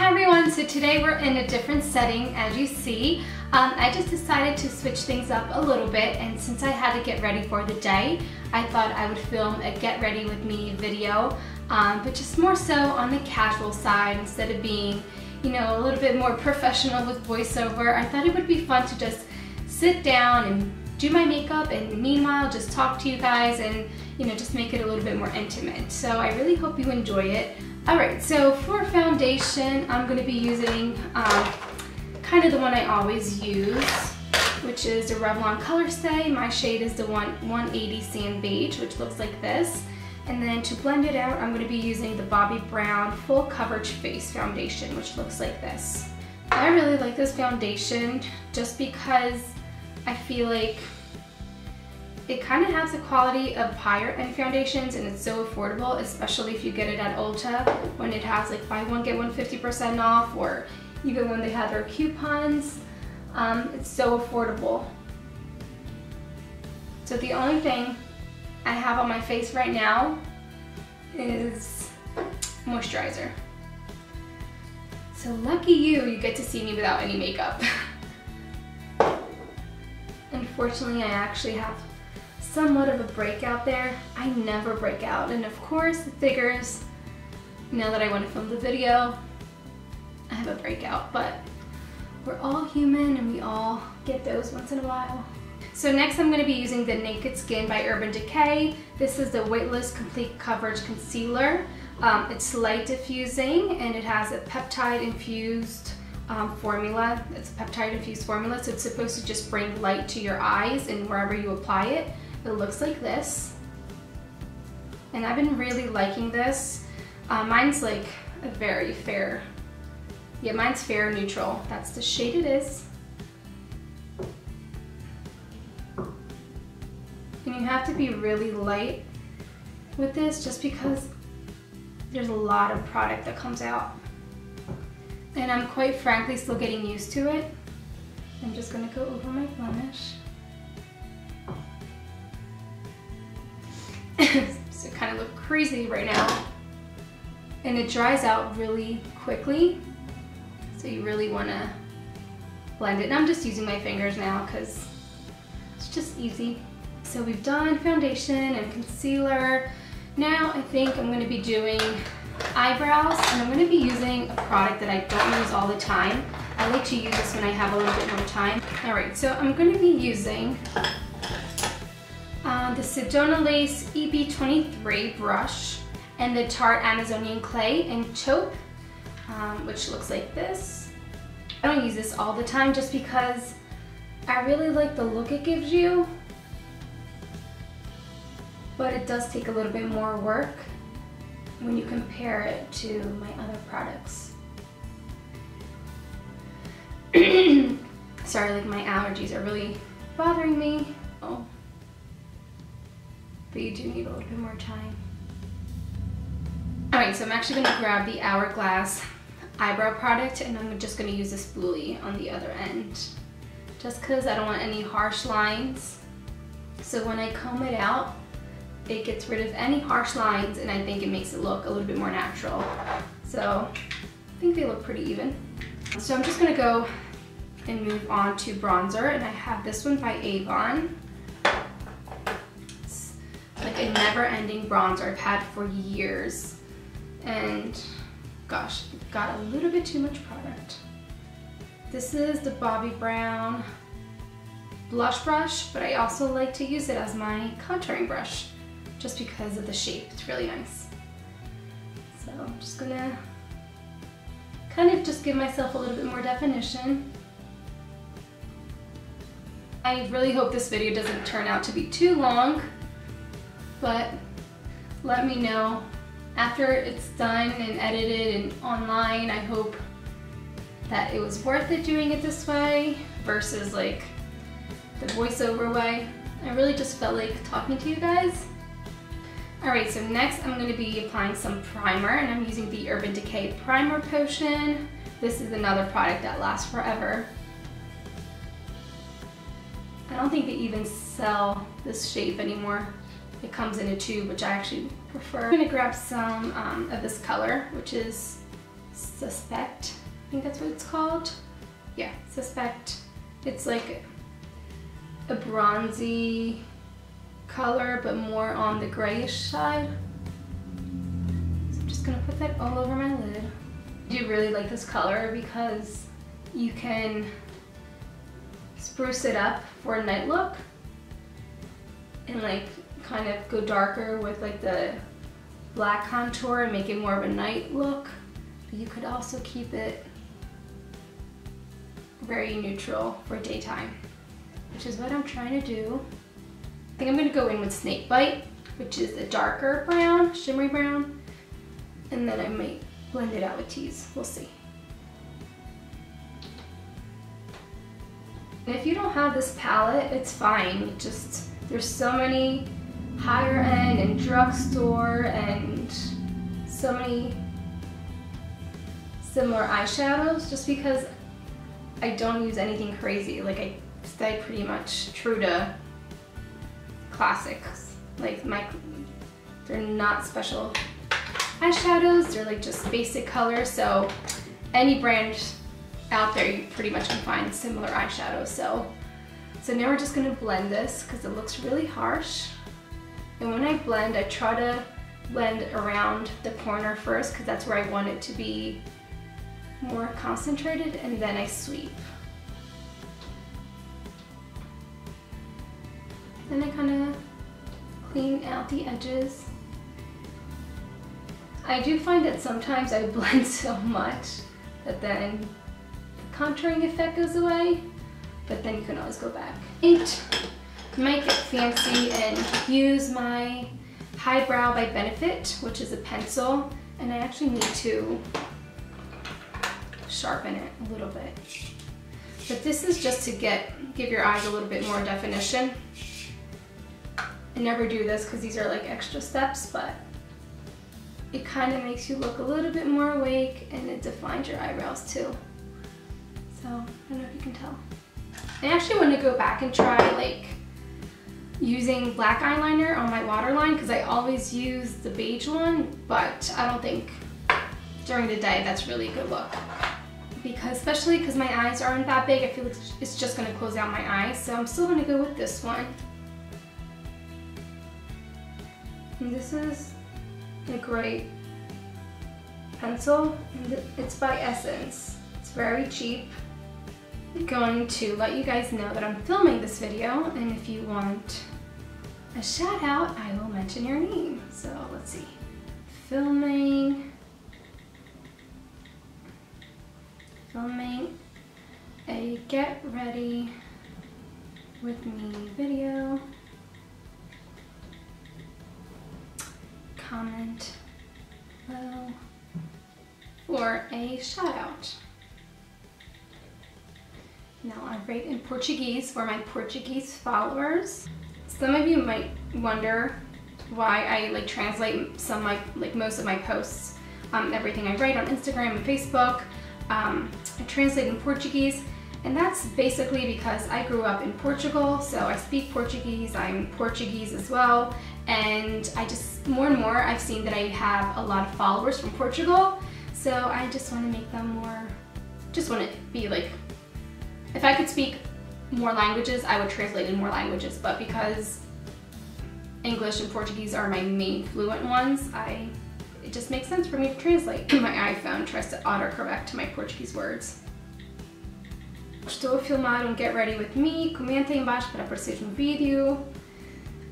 Hi everyone, so today we're in a different setting as you see. I just decided to switch things up a little bit, and since I had to get ready for the day, I thought I would film a get ready with me video, but just more so on the casual side instead of being, you know, a little bit more professional with voiceover. I thought it would be fun to just sit down and do my makeup and meanwhile just talk to you guys and, you know, just make it a little bit more intimate. So I really hope you enjoy it. Alright, so for foundation, I'm going to be using kind of the one I always use, which is the Revlon Color Stay. My shade is the 180 Sand Beige, which looks like this. And then to blend it out, I'm going to be using the Bobbi Brown Full Coverage Face Foundation, which looks like this. I really like this foundation just because I feel like it kind of has the quality of higher end foundations, and it's so affordable, especially if you get it at Ulta when it has like buy one get one 50% off, or even when they have their coupons. It's so affordable. So the only thing I have on my face right now is moisturizer. So lucky you get to see me without any makeup. Unfortunately, I actually have somewhat of a breakout there. I never break out, and of course it figures now that I want to film the video I have a breakout, but we're all human and we all get those once in a while. So next I'm going to be using the Naked Skin by Urban Decay. This is the Weightless Complete Coverage Concealer. It's light diffusing and it has a peptide infused formula. It's a peptide infused formula, so it's supposed to just bring light to your eyes and wherever you apply it. It looks like this, and I've been really liking this. Mine's like a very fair, yeah, mine's fair neutral. That's the shade it is. And you have to be really light with this just because there's a lot of product that comes out. And I'm quite frankly still getting used to it. I'm just gonna go over my blemish. So it kind of look crazy right now. And it dries out really quickly. So you really wanna blend it. And I'm just using my fingers now because it's just easy. So we've done foundation and concealer. Now I think I'm gonna be doing eyebrows, and I'm going to be using a product that I don't use all the time. I like to use this when I have a little bit more time. Alright, so I'm going to be using the Sedona Lace EB23 brush and the Tarte Amazonian Clay in Taupe, which looks like this. I don't use this all the time just because I really like the look it gives you, but it does take a little bit more work when you compare it to my other products. Sorry, like my allergies are really bothering me. Oh. But you do need a little bit more time. Alright, so I'm actually going to grab the Hourglass eyebrow product, and I'm just going to use a spoolie on the other end. Just because I don't want any harsh lines. So when I comb it out, it gets rid of any harsh lines, and I think it makes it look a little bit more natural. So I think they look pretty even. So I'm just gonna go and move on to bronzer, and I have this one by Avon. It's like a never-ending bronzer I've had for years, and gosh, it got a little bit too much product. This is the Bobbi Brown Blush brush, but I also like to use it as my contouring brush, just because of the shape. It's really nice. So I'm just gonna kind of just give myself a little bit more definition. I really hope this video doesn't turn out to be too long, but let me know after it's done and edited and online. I hope that it was worth it doing it this way versus like the voiceover way. I really just felt like talking to you guys. Alright, so next I'm going to be applying some primer, and I'm using the Urban Decay Primer Potion. This is another product that lasts forever. I don't think they even sell this shape anymore. It comes in a tube, which I actually prefer. I'm going to grab some of this color, which is Suspect, I think that's what it's called. Yeah, Suspect. It's like a bronzy color, but more on the grayish side. So I'm just gonna put that all over my lid. I do really like this color because you can spruce it up for a night look and like kind of go darker with like the black contour and make it more of a night look. But you could also keep it very neutral for daytime, which is what I'm trying to do. I think I'm gonna go in with Snakebite, which is a darker brown, shimmery brown, and then I might blend it out with Tease. We'll see. And if you don't have this palette, it's fine. Just, there's so many higher end and drugstore and so many similar eyeshadows, just because I don't use anything crazy. Like, I stay pretty much true to classics. Like, they're not special eyeshadows, they're like just basic colors, so any brand out there you pretty much can find similar eyeshadows. So now we're just gonna blend this because it looks really harsh. And when I blend, I try to blend around the corner first because that's where I want it to be more concentrated, and then I sweep. Then I kind of clean out the edges. I do find that sometimes I blend so much that then the contouring effect goes away, but then you can always go back. I might get fancy and use my Eyebrow by Benefit, which is a pencil, and I actually need to sharpen it a little bit. But this is just to give your eyes a little bit more definition. I never do this because these are like extra steps, but it kind of makes you look a little bit more awake, and it defines your eyebrows too. So I don't know if you can tell. I actually want to go back and try like using black eyeliner on my waterline because I always use the beige one, but I don't think during the day that's really a good look. Especially because my eyes aren't that big, I feel like it's just going to close out my eyes, so I'm still going to go with this one. And this is a great pencil, and it's by Essence. It's very cheap. I'm going to let you guys know that I'm filming this video, and if you want a shout out, I will mention your name. So let's see. Filming a get ready with me video. Comment below for a shout out. Now I write in Portuguese for my Portuguese followers. Some of you might wonder why I like translate most of my posts, everything I write on Instagram and Facebook. I translate in Portuguese, and that's basically because I grew up in Portugal, so I speak Portuguese, I'm Portuguese as well, and I just, more and more, I've seen that I have a lot of followers from Portugal, so I just want to make them more, just want to be like, if I could speak more languages, I would translate in more languages, but because English and Portuguese are my main fluent ones, it just makes sense for me to translate. My iPhone tries to autocorrect my Portuguese words. Estou a filmar get ready with me. Comenta aí embaixo para aparecer no vídeo.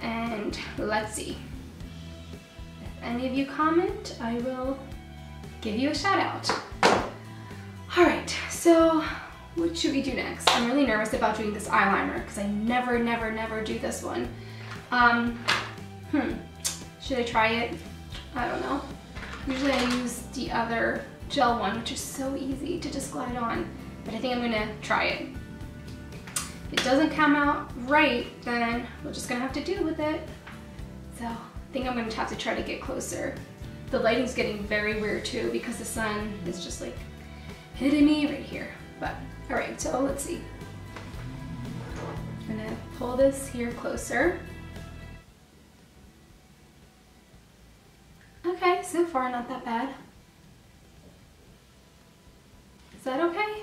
And let's see. If any of you comment, I will give you a shout out. Alright, so what should we do next? I'm really nervous about doing this eyeliner because I never do this one. Should I try it? I don't know. Usually I use the other gel one, which is so easy to just glide on, but I think I'm gonna try it. If it doesn't come out right, then we're just gonna have to deal with it. So I think I'm gonna have to try to get closer. The lighting's getting very weird too because the sun is just like hitting me right here. But all right, so let's see. I'm gonna pull this here closer. Okay, so far not that bad. Is that okay?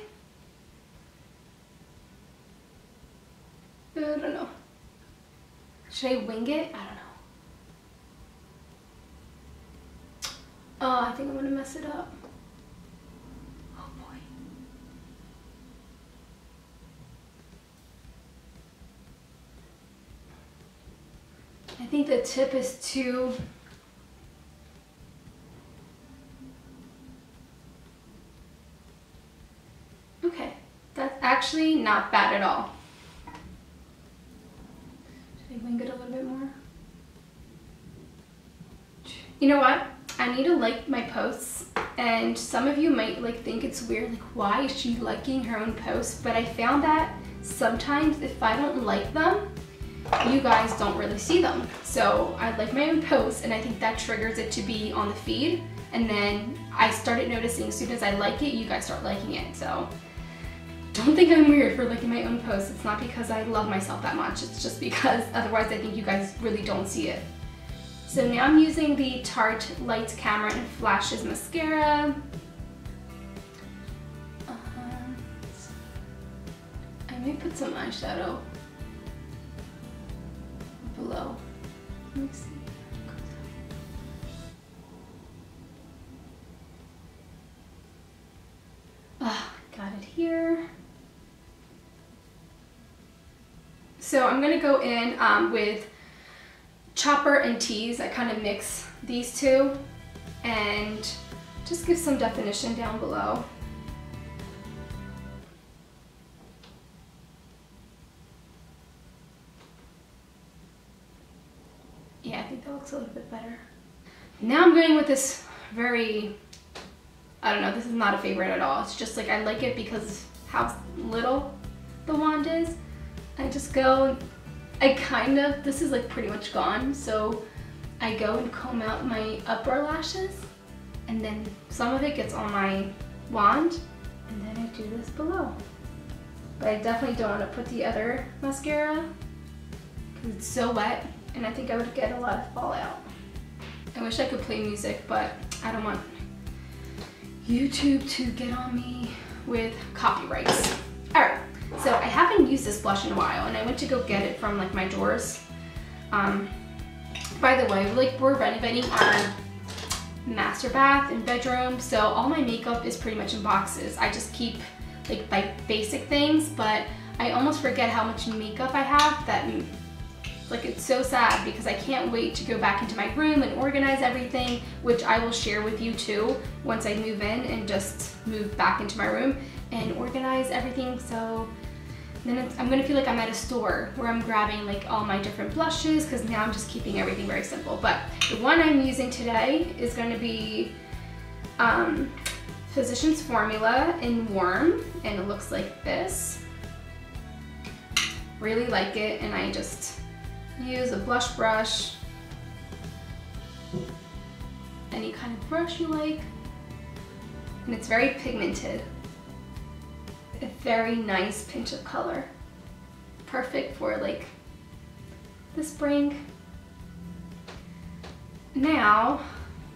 I don't know. Should I wing it? I don't know. Oh, I think I'm gonna mess it up. Oh boy. I think the tip is too... Okay, that's actually not bad at all. Should I wing it a little bit more? You know what? I need to like my posts, and some of you might like think it's weird, like why is she liking her own posts? But I found that sometimes if I don't like them, you guys don't really see them. So I like my own posts, and I think that triggers it to be on the feed, and then I started noticing as soon as I like it, you guys start liking it. So don't think I'm weird for liking my own posts. It's not because I love myself that much, it's just because otherwise I think you guys really don't see it. So now I'm using the Tarte Light Camera and Flashes mascara. I may put some eyeshadow below. Let me see. Got it here. So I'm gonna go in with Chopper and Tease. I kind of mix these two and just give some definition down below. Yeah, I think that looks a little bit better. Now I'm going with this very, I don't know, this is not a favorite at all. It's just like I like it because how little the wand is. I just go, this is like pretty much gone, so I go and comb out my upper lashes, and then some of it gets on my wand, and then I do this below. But I definitely don't want to put the other mascara because it's so wet, and I think I would get a lot of fallout. I wish I could play music, but I don't want YouTube to get on me with copyrights. Alright. So I haven't used this blush in a while, and I went to go get it from like my drawers. By the way, we're renovating our master bath and bedroom, so all my makeup is pretty much in boxes. I just keep like basic things, but I almost forget how much makeup I have. That like it's so sad because I can't wait to go back into my room and organize everything, which I will share with you too once I move in and just move back into my room and organize everything. So then I'm gonna feel like I'm at a store where I'm grabbing like all my different blushes, because now I'm just keeping everything very simple. But the one I'm using today is going to be Physicians Formula in Warm, and it looks like this. Really like it, and I just use a blush brush, any kind of brush you like, and it's very pigmented. A very nice pinch of color. Perfect for like the spring. Now,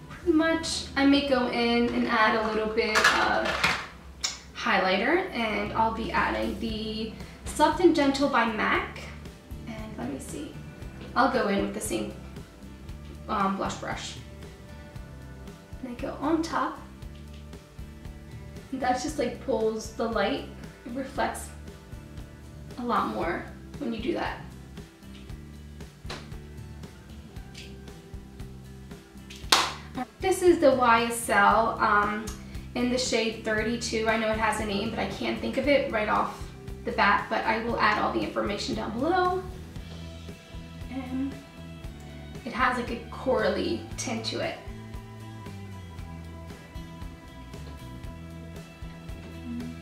pretty much I may go in and add a little bit of highlighter, and I'll be adding the Soft and Gentle by M.A.C. And let me see. I'll go in with the same blush brush. And I go on top. That just like pulls the light. It reflects a lot more when you do that. This is the YSL in the shade 32. I know it has a name, but I can't think of it right off the bat, but I will add all the information down below. And it has like a corally tint to it.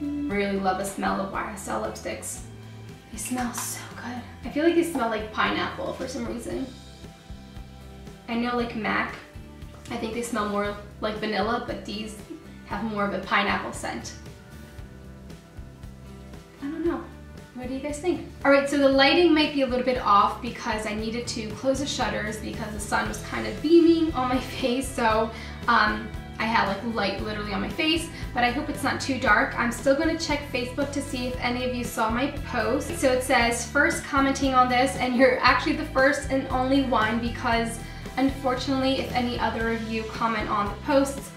Really love the smell of YSL lipsticks. They smell so good. I feel like they smell like pineapple for some reason. I know like M.A.C, I think they smell more like vanilla, but these have more of a pineapple scent. I don't know. What do you guys think? Alright, so the lighting might be a little bit off because I needed to close the shutters because the sun was kind of beaming on my face, so I had like light literally on my face, but I hope it's not too dark. I'm still going to check Facebook to see if any of you saw my post. So it says first commenting on this, and you're actually the first and only one, because unfortunately if any other of you comment on the posts,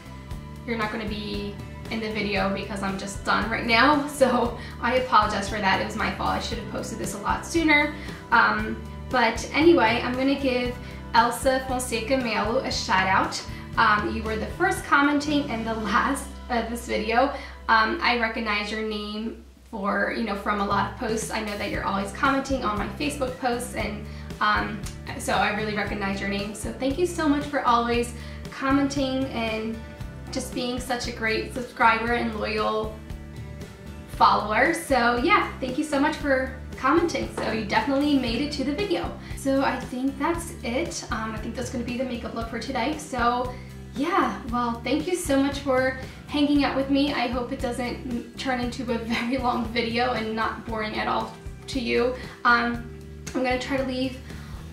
you're not going to be in the video because I'm just done right now. So I apologize for that. It was my fault. I should have posted this a lot sooner. But anyway, I'm going to give Elsa Fonseca Melo a shout out. You were the first commenting and the last of this video. I recognize your name for, from a lot of posts. I know that you're always commenting on my Facebook posts, and so I really recognize your name. So thank you so much for always commenting and just being such a great subscriber and loyal follower. So yeah, thank you so much for commenting. So you definitely made it to the video. So I think that's it. I think that's going to be the makeup look for today. So yeah, well, thank you so much for hanging out with me. I hope it doesn't turn into a very long video and not boring at all to you. I'm going to try to leave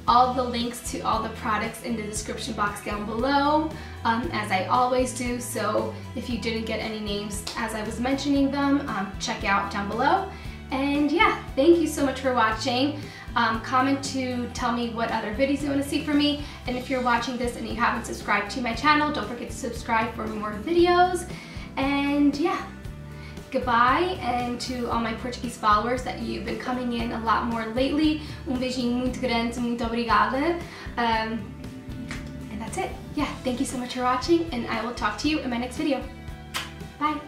all the links to all the products in the description box down below, as I always do. So if you didn't get any names as I was mentioning them, check out down below. And yeah, thank you so much for watching. Comment to tell me what other videos you want to see from me. And if you're watching this and you haven't subscribed to my channel, don't forget to subscribe for more videos. And yeah, goodbye. And to all my Portuguese followers that you've been coming in a lot more lately, beijinho muito grande, muito obrigada. And that's it. Yeah, thank you so much for watching, and I will talk to you in my next video. Bye.